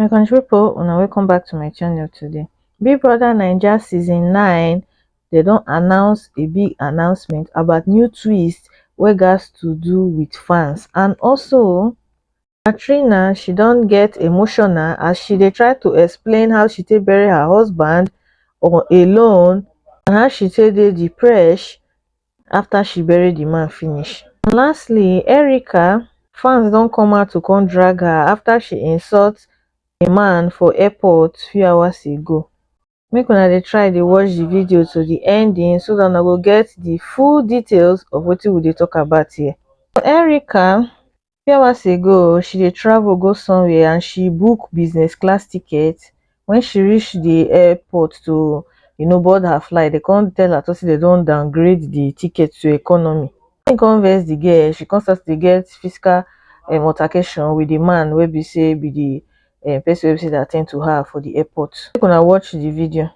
My country people, una welcome back to my channel today. Big Brother Naija Season 9, they don't announce a big announcement about new twist wey gas to do with fans. And also, Katrina, she don't get emotional as she dey try to explain how she take bury her husband or alone and how she take dey depressed after she bury the man finish. And lastly, Erica, fans don't come out to come drag her after she insult a man for airport few hours ago. Make una dey try dey watch the video to the ending so that una go get the full details of wetin we dey talk about here. So Erica, few hours ago, she dey travel go somewhere and she book business class ticket. When she reach the airport to board her flight, they come tell her to say they don downgrade the ticket to economy. She come vex the girl, she come start to get physical altercation with the man wey be say be the person wey be say dey at ten d to her for the airport. Make una watch the video.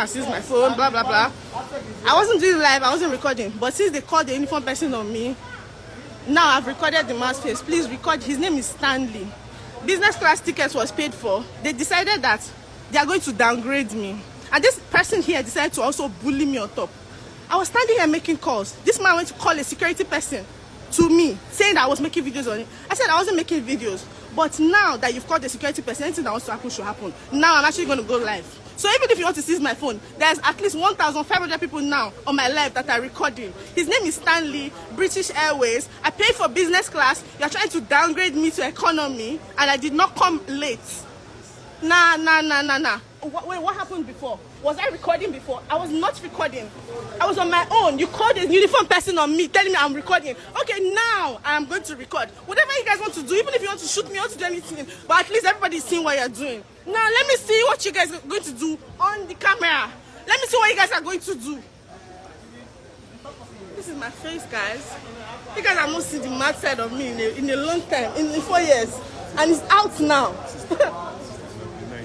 Since my phone, blah blah blah. I wasn't doing live, I wasn't recording, but since they called the uniform person on me, now I've recorded the man's face. Please record. His name is Stanley. Business class tickets was paid for. They decided that they are going to downgrade me, and this person here decided to also bully me on top. I was standing here making calls. This man went to call a security person to me, saying that I was making videos on it. I said I wasn't making videos, but now that you've called the security person, anything that wants to happen should happen. Now I'm actually going to go live. So even if you want to seize my phone, there's at least 1,500 people now on my live that are recording. His name is Stanley, British Airways. I paid for business class. You're trying to downgrade me to economy, and I did not come late. Nah. Wait, what happened before? Was I recording before? I was not recording. I was on my own. You called a uniform person on me, telling me I'm recording. Okay, now I'm going to record. Whatever you guys want to do, even if you want to shoot me, you want to do anything, but at least everybody's seeing what you're doing. Now, let me see what you guys are going to do on the camera. Let me see what you guys are going to do. This is my face, guys. You guys have not seen the mad side of me in a long time, in 4 years. And it's out now.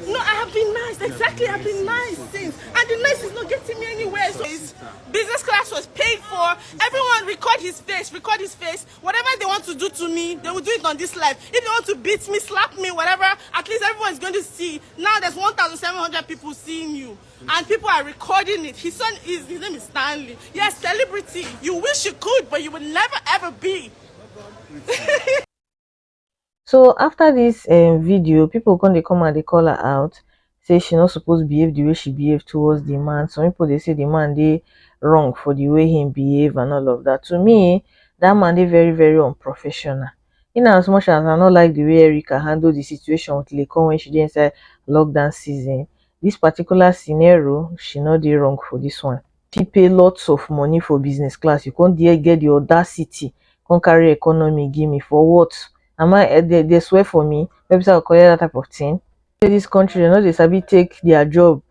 No, I have been nice. Exactly, I've been nice since. And the nice is not getting me anywhere. So business class was paid for. Everyone record his face, Whatever they want to do to me, they will do it on this live. If they want to beat me, slap me, whatever, at least everyone is going to see. Now there's 1,700 people seeing you. And people are recording it. His name is Stanley. Yes, celebrity. You wish you could, but you will never ever be. So after this video, people come and they call her out, say she not supposed to behave the way she behaved towards the man. Some people they say the man they wrong for the way he behave and all of that. To me, that man they very very unprofessional. In as much as I not like the way Erica handled the situation with Lekon when she did inside lockdown season, this particular scenario she not did wrong for this one. She pay lots of money for business class. You can't dare get the audacity, can't carry economy, give me for what? Am I they swear for me? Maybe I'll call that type of thing. In this country, they know they sabi take their job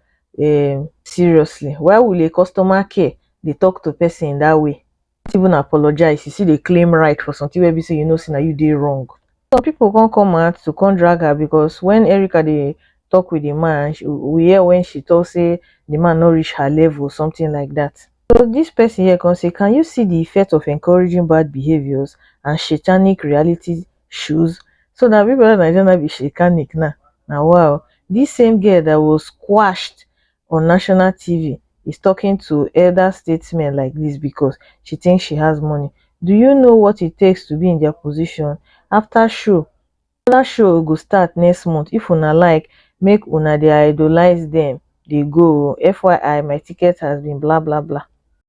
seriously. Why will a customer care they talk to person in that way? Not even apologize. You see they claim right for something where we say see now you did wrong. Some people can't come out to come drag her because when Erica they talk with the man, we hear when she talk say the man not reach her level, something like that. So this person here can say, can you see the effect of encouraging bad behaviors and satanic reality shoes? So that Big Brother Naija be satanic now. Now wow, this same girl that was squashed on national TV is talking to elder statesmen like this because she thinks she has money. Do you know what it takes to be in their position? After show, another show go start next month. If una like, make una dey idolize them. They go. FYI, my ticket has been blah blah blah.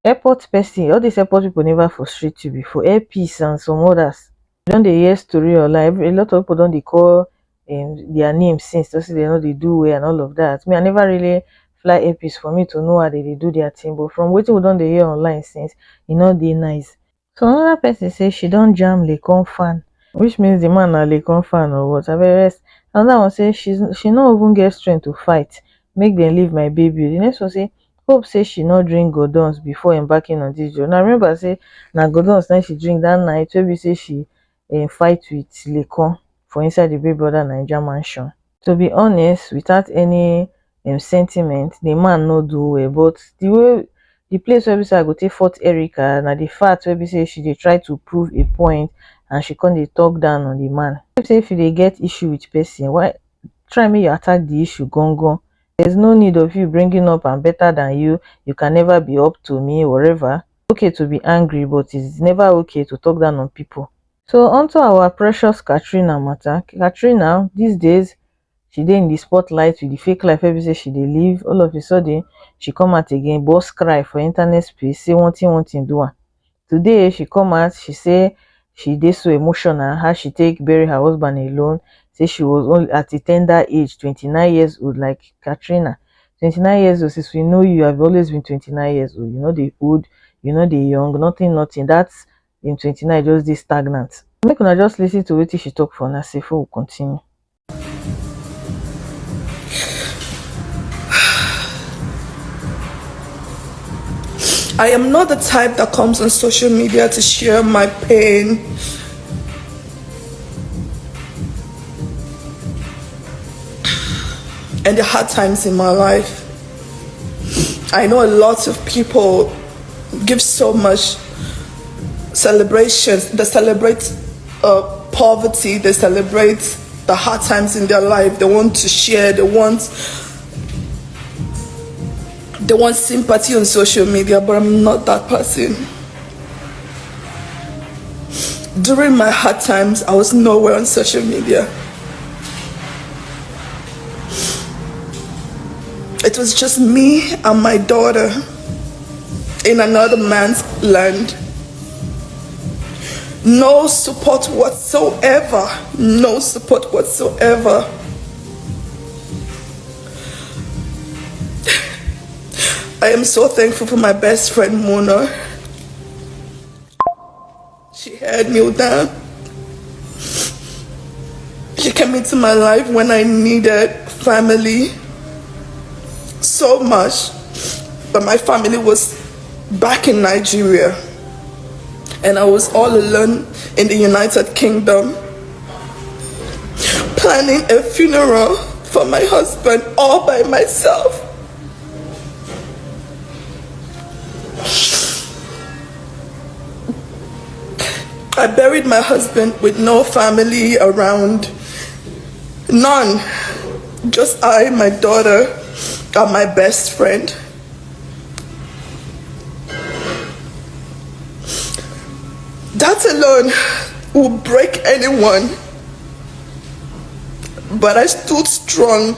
Airport person, all these airport people never frustrate you before. Airpeace and some others. You don't hear story or life. A lot of people don't they call their names since they say they know they do well and all of that. Me, I never really fly airpeace for me to know how they do their thing. But from waiting we don't they hear online since, they nice. So another person say she don't jam Lekon fan, which means the man na Lekon fan or what. Another one say she not even get strength to fight. Make them leave my baby. The next one say hope say she not drink godons before embarking on this journey. Now remember say na godons na she drink that night wey be say she fight with Lekon for inside the Big Brother Naija mansion. To be honest, without any sentiment, the man no do well, but the place where we say I go take fought Erica, na the fact where we say she dey try to prove a point and she come dey talk down on the man. Say if you dey get issue with person, why try make you attack the issue gongon. There's no need of you bringing up I'm better than you can never be up to me, whatever. Okay to be angry, but it's never okay to talk down on people. So onto our precious Katrina matter. Katrina these days, she dey in the spotlight with the fake life wey be say she dey live. All of a sudden she come out again, burst cry for internet space, say one thing do am. Today she come out, she say she dey so emotional how she take bury her husband alone. Say she was only at a tender age, 29 years old, like Katrina. 29 years old, since we know you have always been 29 years old. You know the old, you know the young, nothing. That's in 29 just dey stagnant. Make una just listen to wetin she talk for una before we continue. I am not the type that comes on social media to share my pain. And the hard times in my life. I know a lot of people give so much celebrations. They celebrate poverty, they celebrate the hard times in their life. They want to share, they want sympathy on social media, but I'm not that person. During my hard times, I was nowhere on social media. It was just me and my daughter in another man's land. No support whatsoever. No support whatsoever. I am so thankful for my best friend Mona. She held me down. She came into my life when I needed family so much, but my family was back in Nigeria and I was all alone in the United Kingdom, planning a funeral for my husband all by myself. I buried my husband with no family around, none, just I, my daughter, and my best friend. That alone will break anyone, but I stood strong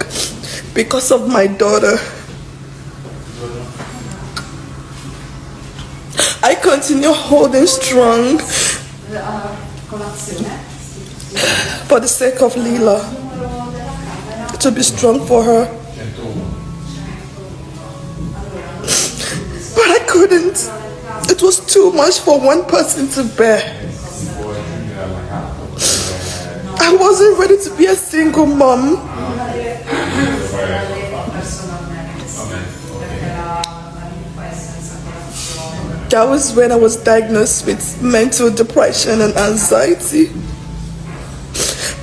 because of my daughter. I continue holding strong for the sake of Leela, to be strong for her. But I couldn't. It was too much for one person to bear. I wasn't ready to be a single mom. That was when I was diagnosed with mental depression and anxiety.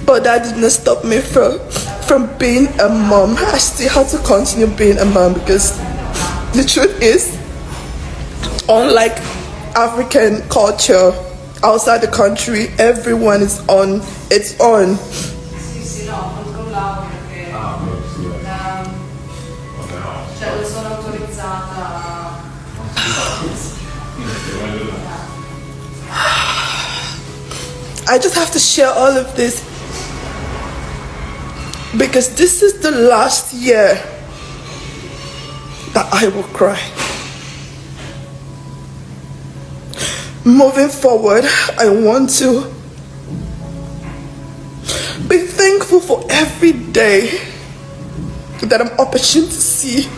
But that did not stop me from being a mom. I still had to continue being a mom because the truth is, unlike African culture outside the country, everyone is on its own. I just have to share all of this because this is the last year that I will cry. Moving forward, I want to be thankful for every day that I'm opportune to see.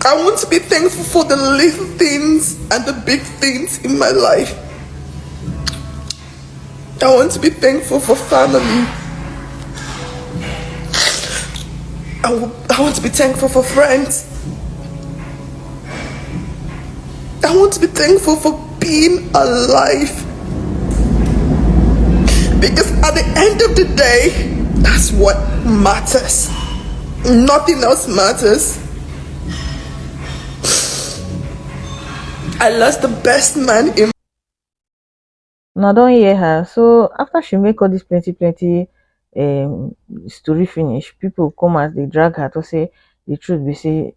I want to be thankful for the little things and the big things in my life. I want to be thankful for family. I want to be thankful for friends. I want to be thankful for being alive. Because at the end of the day, that's what matters. Nothing else matters. I lost the best man in Now don't hear her. So after she make all this plenty story finish, people come as they drag her to say the truth. They say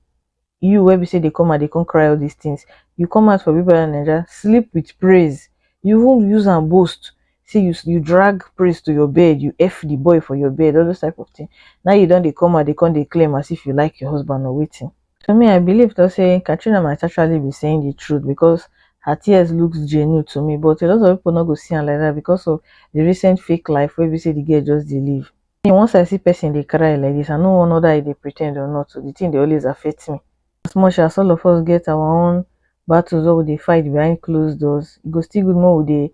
you where we say they come out, they can't cry all these things. You come out for people in Nigeria, sleep with praise. You won't use and boast. See you drag praise to your bed, you F the boy for your bed, all those type of thing. Now you don't they come out, they can't they claim as if you like your husband or waiting. To me, I believe to say Katrina might actually be saying the truth because her tears looks genuine to me. But a lot of people not go see her like that because of the recent fake life where we say the girl just dey live. Once I see person they cry like this, I know one other they pretend or not. So the thing they always affect me. As much as all of us get our own battles or they fight behind closed doors, it go still good more they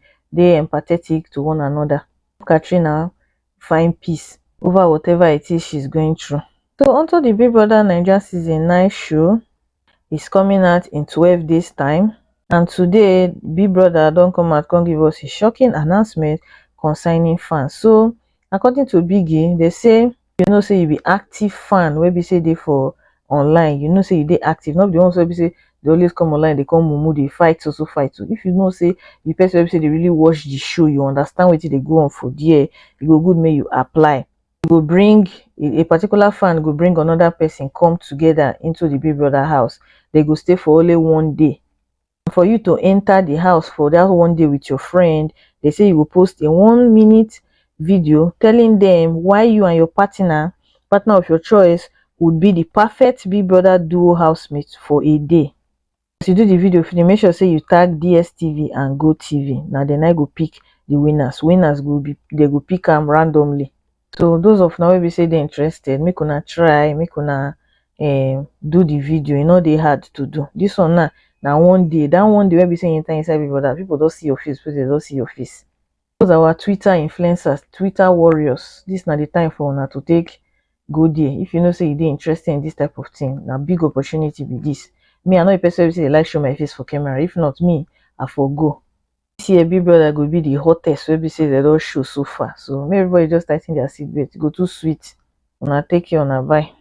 empathetic to one another. Katrina find peace over whatever it is she's going through. So onto the Big Brother Naija Season 9 show is coming out in 12 days time. And today, Big Brother don't come out, come give us a shocking announcement concerning fans. So according to Biggie, they say say you be active fan wey be say they for online, say you dey active, not the ones wey be say they always come online, they come mumu, they fight so fight. So if say the person wey be say they really watch the show, you understand what they go on for there, it go good make you apply. You go bring a particular fan, go bring another person, come together into the Big Brother house. They go stay for only one day. For you to enter the house for that one day with your friend, they say you will post a 1 minute video telling them why you and your partner of your choice would be the perfect Big Brother duo housemate for a day. As you do the video finish, make sure say you tag DSTV and GoTV. Now then I go pick the winners go be they go pick them randomly. So those of now we say they're interested, make una try, make una do the video. They hard to do this one. Now one day, that one day where we say enter inside people don't see your face, but they don't see your face. Those are our Twitter influencers, Twitter warriors. This not the time for una to take go there. If you say you're interested in this type of thing, now big opportunity be this. Me, I know a person say they like show my face for camera. If not me, I forgo. This year Big Brother go be the hottest wey be say they don't show so far. So make everybody just tighten their seatbelt. Go too sweet. Una take care, una bye.